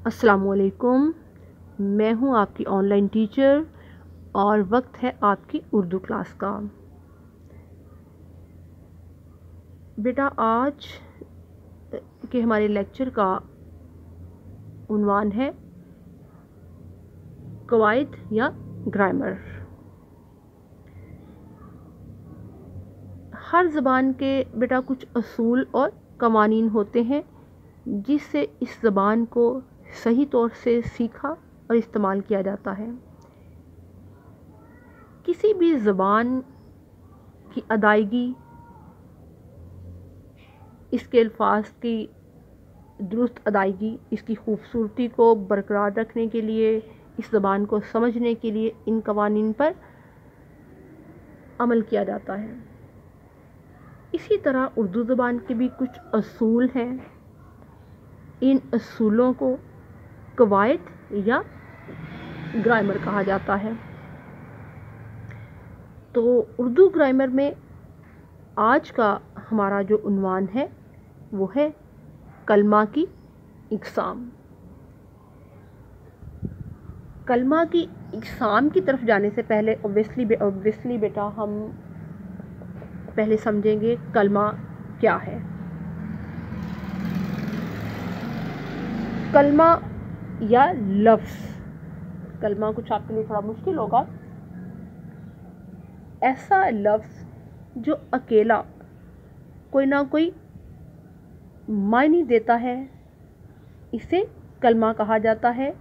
अस्सलामुअलैकुम। मैं हूं आपकी ऑनलाइन टीचर और वक्त है आपकी उर्दू क्लास का। बेटा, आज के हमारे लेक्चर का उन्वान है कवायद या ग्रामर। हर ज़बान के बेटा कुछ असूल और कवानीन होते हैं जिससे इस ज़बान को सही तौर से सीखा और इस्तेमाल किया जाता है। किसी भी ज़बान की अदायगी, इसके अल्फाज की दुरुस्त अदायगी, इसकी खूबसूरती को बरकरार रखने के लिए, इस ज़बान को समझने के लिए इन कवानीन पर अमल किया जाता है। इसी तरह उर्दू ज़बान के भी कुछ असूल हैं। इन असूलों को कवायद या ग्रामर कहा जाता है। तो उर्दू ग्रामर में आज का हमारा जो उन्वान है वो है कलमा की इक़साम। कलमा की इक़साम की तरफ जाने से पहले ऑब्वियसली बेटा हम पहले समझेंगे कलमा क्या है। कलमा या लफ्ज़, कलमा कुछ आपके लिए थोड़ा मुश्किल होगा। ऐसा लफ्ज़ जो अकेला कोई ना कोई मायने देता है, इसे कलमा कहा जाता है।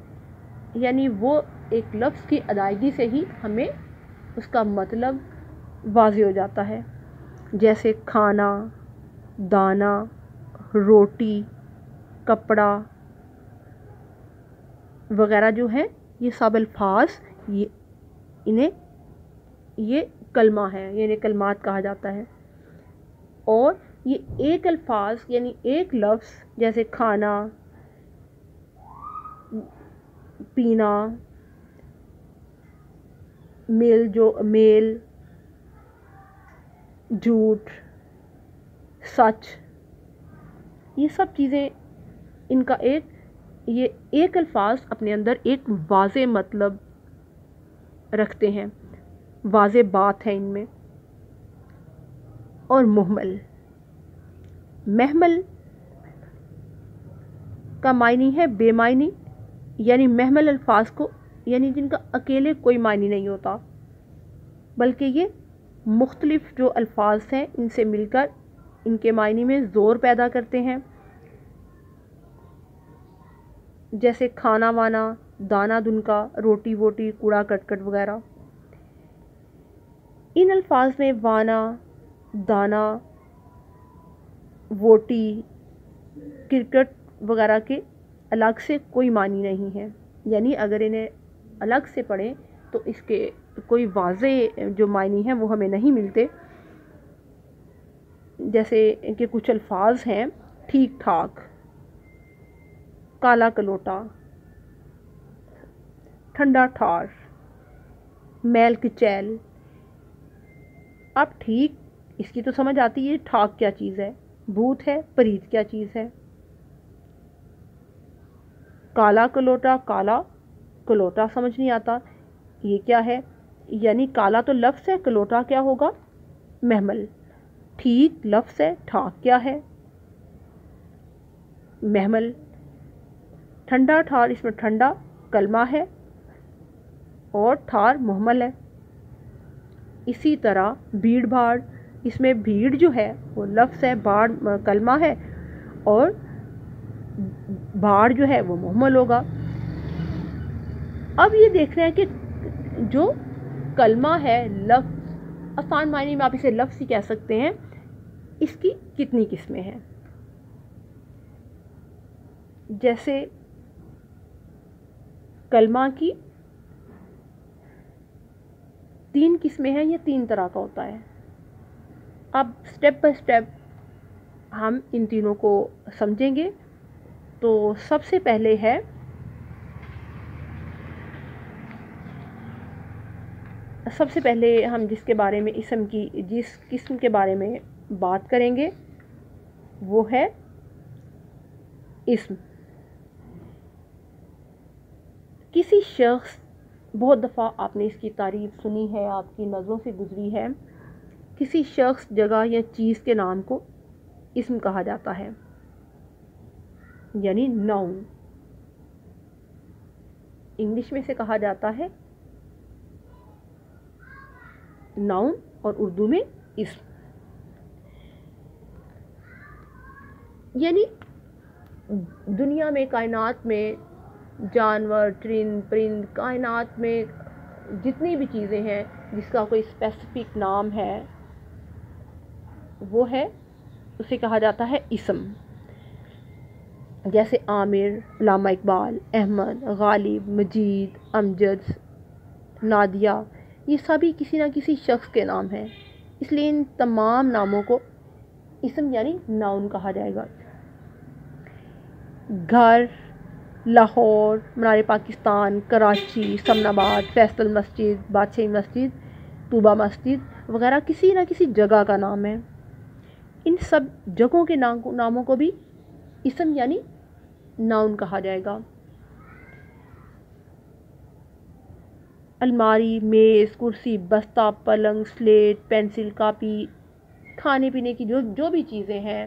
यानी वो एक लफ्ज़ की अदायगी से ही हमें उसका मतलब वाज़ेह हो जाता है। जैसे खाना, दाना, रोटी, कपड़ा वगैरह जो है, ये सब अल्फाज ये कलमा है, यानी कलमात कहा जाता है। और ये एक अल्फाज यानी एक लफ्ज़ जैसे खाना, पीना, मेल, झूठ, सच, ये सब चीज़ें इनका ये एक अल्फाज अपने अंदर एक वाज़ेह मतलब रखते हैं, वाज़ेह बात है इनमें। और महमल का मायनी है बेमायनी, यानी महमल अल्फाज को, यानी जिनका अकेले कोई मायनी नहीं होता, बल्कि ये मुख्तलिफ जो अल्फाज हैं इनसे मिलकर इनके मायने में ज़ोर पैदा करते हैं। जैसे खाना वाना, दाना दुनका, रोटी वोटी, कूड़ा कटकट वगैरह। इन अल्फाज में वाना, दाना, वोटी, क्रिकेट वगैरह के अलग से कोई मानी नहीं है। यानी अगर इन्हें अलग से पढ़ें तो इसके कोई वाज़ेह जो मायने हैं वो हमें नहीं मिलते। जैसे इनके कुछ अल्फाज हैं ठीक ठाक, काला कलोटा, ठंडा ठार, मैल किचैल। अब ठीक इसकी तो समझ आती है ठाक क्या चीज़ है, भूत है, परीत क्या चीज़ है। काला कलोटा समझ नहीं आता, ये क्या है। यानी काला तो लफ्ज़ है, कलोटा क्या होगा, महमल। ठीक लफ्ज़ है, ठाक क्या है, महमल। ठंडा ठार, इसमें ठंडा कलमा है और ठार मुहमल है। इसी तरह भीड़ भाड़, इसमें भीड़ जो है वो लफ्ज़ है, बाड़ कलमा है और भाड़ जो है वो मुहमल होगा। अब ये देख रहे हैं कि जो कलमा है, लफ्ज़, आसान मायने में आप इसे लफ्ज़ ही कह सकते हैं, इसकी कितनी किस्में हैं। जैसे कलमा की 3 किस्में हैं, ये 3 तरह का होता है। अब स्टेप बाय स्टेप हम इन तीनों को समझेंगे। तो सबसे पहले है हम जिस किस्म के बारे में बात करेंगे वो है इस्म। کسی شخص، بہت دفعہ آپ نے اس کی تعریف سنی ہے، آپ کی نظروں سے گزری ہے، کسی شخص، جگہ یا چیز کے نام کو اسم کہا جاتا ہے، یعنی ناؤن۔ انگلش میں سے کہا جاتا ہے ناؤن اور اردو میں اسم۔ یعنی دنیا میں، کائنات میں، جانور، پرند، کائنات میں جتنی بھی چیزیں ہیں جس کا کوئی اسپیسیفک نام ہے، وہ ہے، اسے کہا جاتا ہے اسم۔ جیسے عامر، علامہ اقبال، احمد، غالب، مجید، امجد، نادیہ، یہ سبھی کسی نہ کسی شخص کے نام ہیں، اس لیے ان تمام ناموں کو اسم یعنی ناؤن کہا جائے گا۔ گھر، لاہور، منار پاکستان، کراچی، سمن آباد، فیصل مسجد، بادشاہی مسجد، طوبہ مسجد وغیرہ کسی نہ کسی جگہ کا نام ہے۔ ان سب جگہوں کے ناموں کو بھی اسم یعنی ناؤن کہا جائے گا۔ الماری، میز، کرسی، بستہ، پلنگ، سلیٹ، پینسل، کاپی، کھانے پینے کی جو بھی چیزیں ہیں،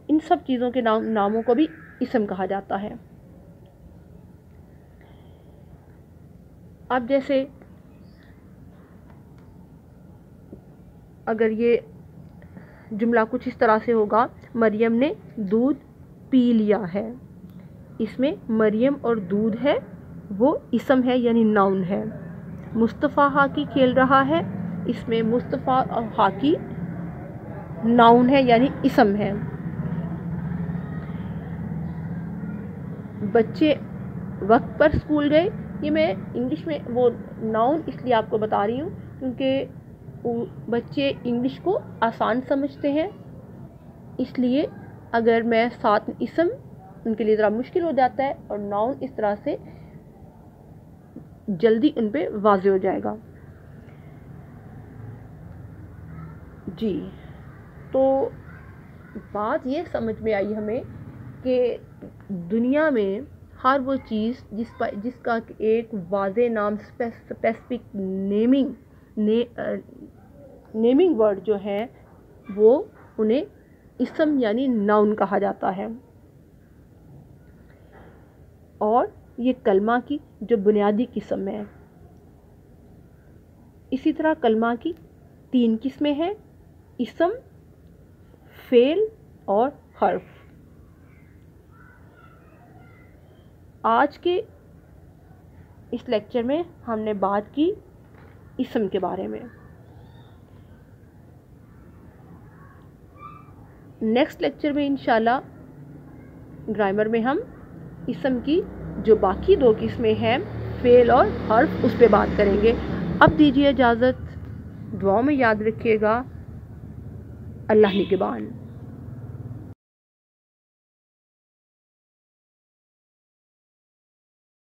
ان سب چیزوں کے ناموں کو بھی اسم کہا جاتا ہے۔ اب جیسے اگر یہ جملہ کچھ اس طرح سے ہوگا، مریم نے دودھ پی لیا ہے، اس میں مریم اور دودھ ہے وہ اسم ہے یعنی ناؤن ہے۔ مصطفیٰ ہاکی کھیل رہا ہے، اس میں مصطفیٰ اور ہاکی ناؤن ہے یعنی اسم ہے۔ بچے وقت پر اسکول گئے، یہ میں انگلش میں وہ ناؤن اس لیے آپ کو بتا رہی ہوں کیونکہ بچے انگلش کو آسان سمجھتے ہیں، اس لیے اگر میں ساتھ اسم ان کے لیے ذرا مشکل ہو جاتا ہے، اور ناؤن اس طرح سے جلدی ان پہ واضح ہو جائے گا۔ جی، تو بات یہ سمجھ میں آئی ہمیں کہ دنیا میں ہر وہ چیز جس کا ایک واضح نام، اسپیسیفک نیمنگ ورڈ جو ہے، وہ انہیں اسم یعنی ناؤن کہا جاتا ہے۔ اور یہ کلمہ کی جو بنیادی قسم ہے۔ اسی طرح کلمہ کی 3 قسمیں ہیں: اسم، فعل اور حرف۔ آج کے اس لیکچر میں ہم نے بات کی اسم کے بارے میں۔ نیکسٹ لیکچر میں انشاءاللہ گرامر میں ہم اسم کی جو باقی 2 قسمیں ہیں، فعل اور حرف، اس پہ بات کریں گے۔ اب دیجیے اجازت، دعاؤں میں یاد رکھیے گا۔ اللہ نگہبان۔